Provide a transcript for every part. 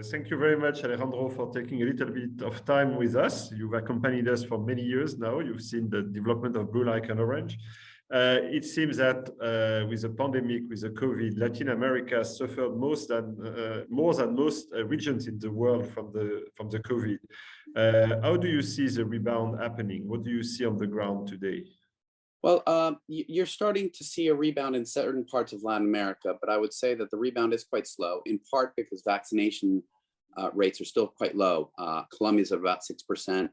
Thank you very much, Alejandro, for taking a little bit of time with us. You've accompanied us for many years now. You've seen the development of Blue Like an Orange. It seems that with the pandemic, with the COVID, Latin America suffered more than most regions in the world from the COVID. How do you see the rebound happening? What do you see on the ground today? Well, you're starting to see a rebound in certain parts of Latin America, but I would say that the rebound is quite slow, in part because vaccination rates are still quite low. Colombia's at about 6%.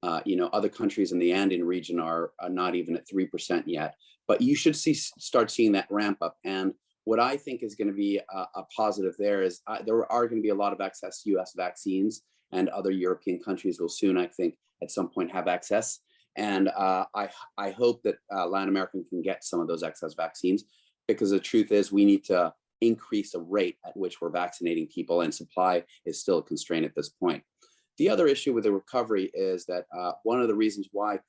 Other countries in the Andean region are not even at 3% yet. But you should start seeing that ramp up. And what I think is going to be a positive there is there are going to be a lot of excess U.S. vaccines, and other European countries will soon, I think, at some point have access. And I hope that Latin America can get some of those excess vaccines, because the truth is we need to increase the rate at which we're vaccinating people, and supply is still a constraint at this point. The other issue with the recovery is that one of the reasons why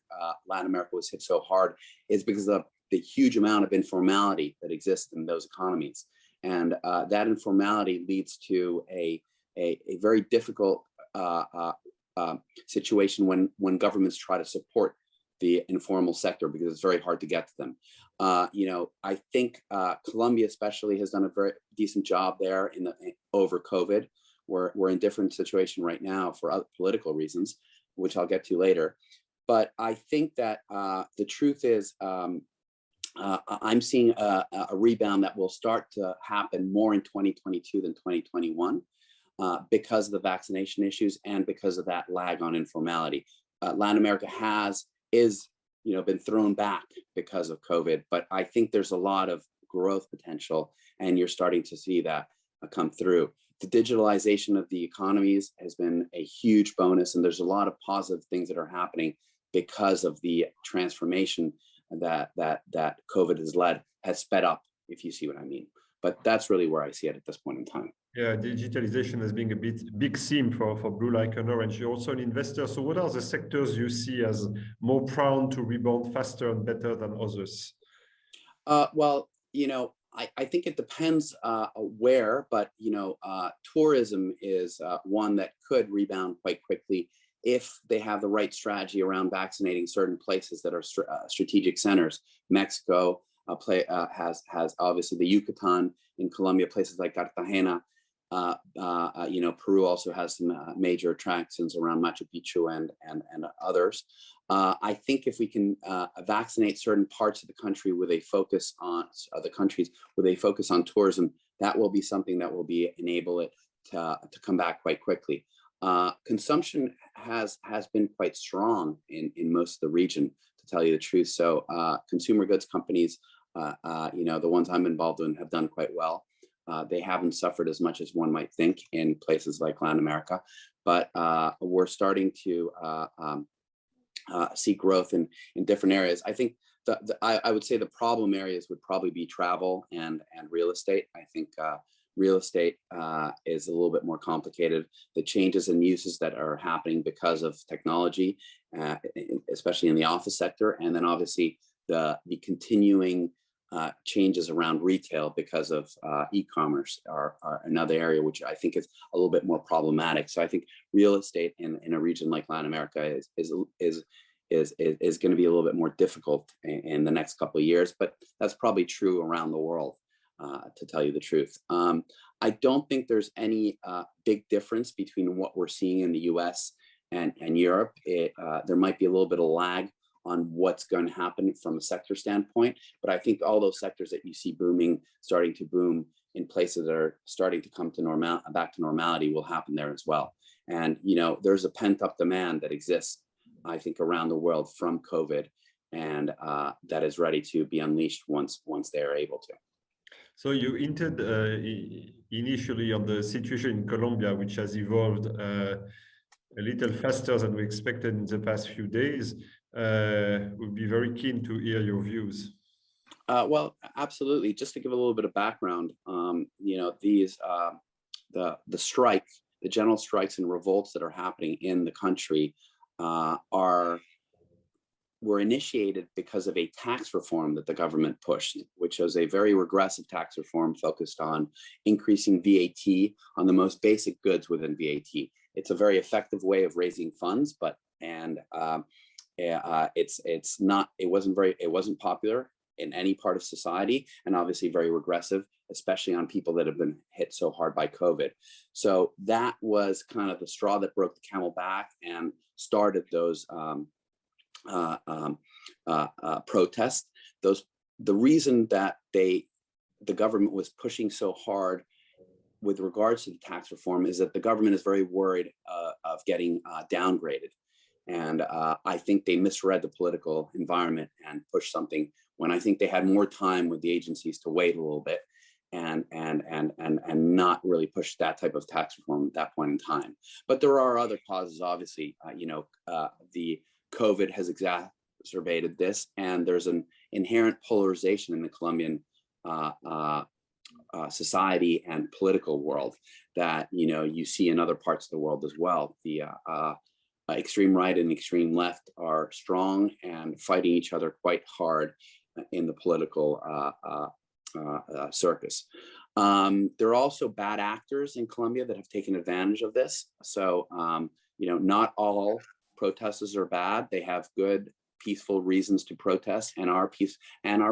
Latin America was hit so hard is because of the huge amount of informality that exists in those economies. And that informality leads to a very difficult situation when governments try to support the informal sector, because it's very hard to get to them. I think Colombia especially has done a very decent job there over COVID. We're in a different situation right now for other political reasons, which I'll get to later. But I think that the truth is I'm seeing a rebound that will start to happen more in 2022 than 2021. Because of the vaccination issues and because of that lag on informality. Latin America is been thrown back because of COVID, but I think there's a lot of growth potential, and you're starting to see that come through. The digitalization of the economies has been a huge bonus, and there's a lot of positive things that are happening because of the transformation that COVID has sped up, if you see what I mean. But that's really where I see it at this point in time. Yeah, digitalization has been a big theme for Blue Like an Orange. You're also an investor. So what are the sectors you see as more prone to rebound faster and better than others? Well, I think it depends where, but, tourism is one that could rebound quite quickly if they have the right strategy around vaccinating certain places that are strategic centers. Mexico has obviously the Yucatan in Colombia, places like Cartagena. Peru also has some major attractions around Machu Picchu and others. I think if we can vaccinate certain parts of the country with a focus on other countries with a focus on tourism, that will be something that will enable it to come back quite quickly. Consumption has been quite strong in most of the region, to tell you the truth. So consumer goods companies, the ones I'm involved in, have done quite well. They haven't suffered as much as one might think in places like Latin America, but we're starting to see growth in different areas. I think I would say the problem areas would probably be travel and real estate. I think real estate is a little bit more complicated. The changes in uses that are happening because of technology, especially in the office sector, and then obviously the continuing changes around retail because of e-commerce are another area which I think is a little bit more problematic. So I think real estate in a region like Latin America is going to be a little bit more difficult in the next couple of years, but that's probably true around the world, to tell you the truth. I don't think there's any big difference between what we're seeing in the US and Europe. There might be a little bit of lag on what's going to happen from a sector standpoint. But I think all those sectors that you see starting to boom in places that are starting to come to back to normality will happen there as well. And, there's a pent up demand that exists, I think, around the world from COVID, and that is ready to be unleashed once they are able to. So you hinted initially on the situation in Colombia, which has evolved a little faster than we expected in the past few days. We'll be very keen to hear your views. Well, absolutely. Just to give a little bit of background, these the general strikes and revolts that are happening in the country are were initiated because of a tax reform that the government pushed, which was a very regressive tax reform focused on increasing VAT on the most basic goods within VAT. It's a very effective way of raising funds, but it wasn't popular in any part of society, and obviously very regressive, especially on people that have been hit so hard by COVID. So that was kind of the straw that broke the camel back and started those protests. The reason that the government was pushing so hard with regards to the tax reform is that the government is very worried of getting downgraded. And I think they misread the political environment and pushed something when I think they had more time with the agencies to wait a little bit and not really push that type of tax reform at that point in time. But there are other causes, obviously. The COVID has exacerbated this, and there's an inherent polarization in the Colombian society and political world that you see in other parts of the world as well. The extreme right and extreme left are strong and fighting each other quite hard in the political circus. There are also bad actors in Colombia that have taken advantage of this. So, not all protesters are bad. They have good, peaceful reasons to protest and are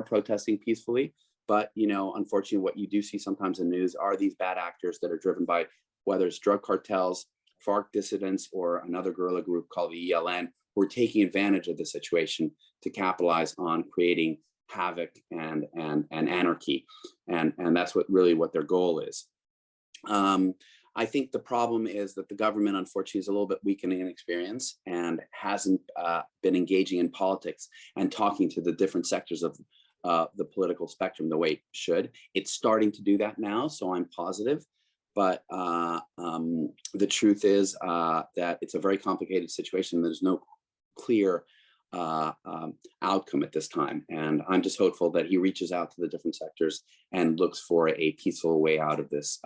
protesting peacefully. But, unfortunately, what you do see sometimes in news are these bad actors that are driven by whether it's drug cartels, FARC dissidents, or another guerrilla group called the ELN, who are taking advantage of the situation to capitalize on creating havoc and anarchy. And that's what their goal is. I think the problem is that the government, unfortunately, is a little bit weak and inexperienced and hasn't been engaging in politics and talking to the different sectors of the political spectrum the way it should. It's starting to do that now, so I'm positive. But the truth is that it's a very complicated situation. There's no clear outcome at this time. And I'm just hopeful that he reaches out to the different sectors and looks for a peaceful way out of this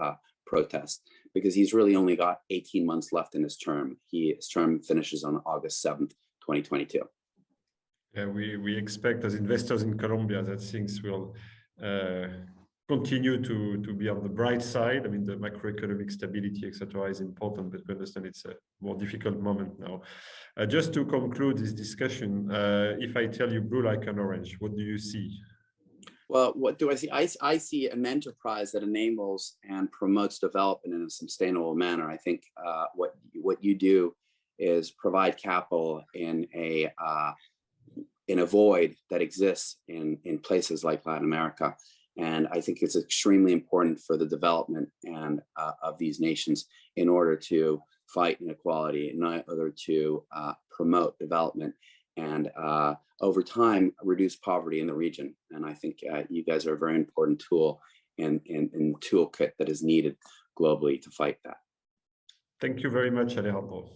protest, because he's really only got 18 months left in his term. His term finishes on August 7th, 2022. Yeah, we expect as investors in Colombia that things will continue to be on the bright side. I mean, the macroeconomic stability, etc., is important, but we understand it's a more difficult moment now. Just to conclude this discussion, if I tell you blue like an orange, what do you see? Well, what do I see? I see an enterprise that enables and promotes development in a sustainable manner. I think what you do is provide capital in a void that exists in places like Latin America. And I think it's extremely important for the development and of these nations in order to fight inequality, in order to promote development, and over time reduce poverty in the region. And I think you guys are a very important tool in toolkit that is needed globally to fight that. Thank you very much, Alejandro.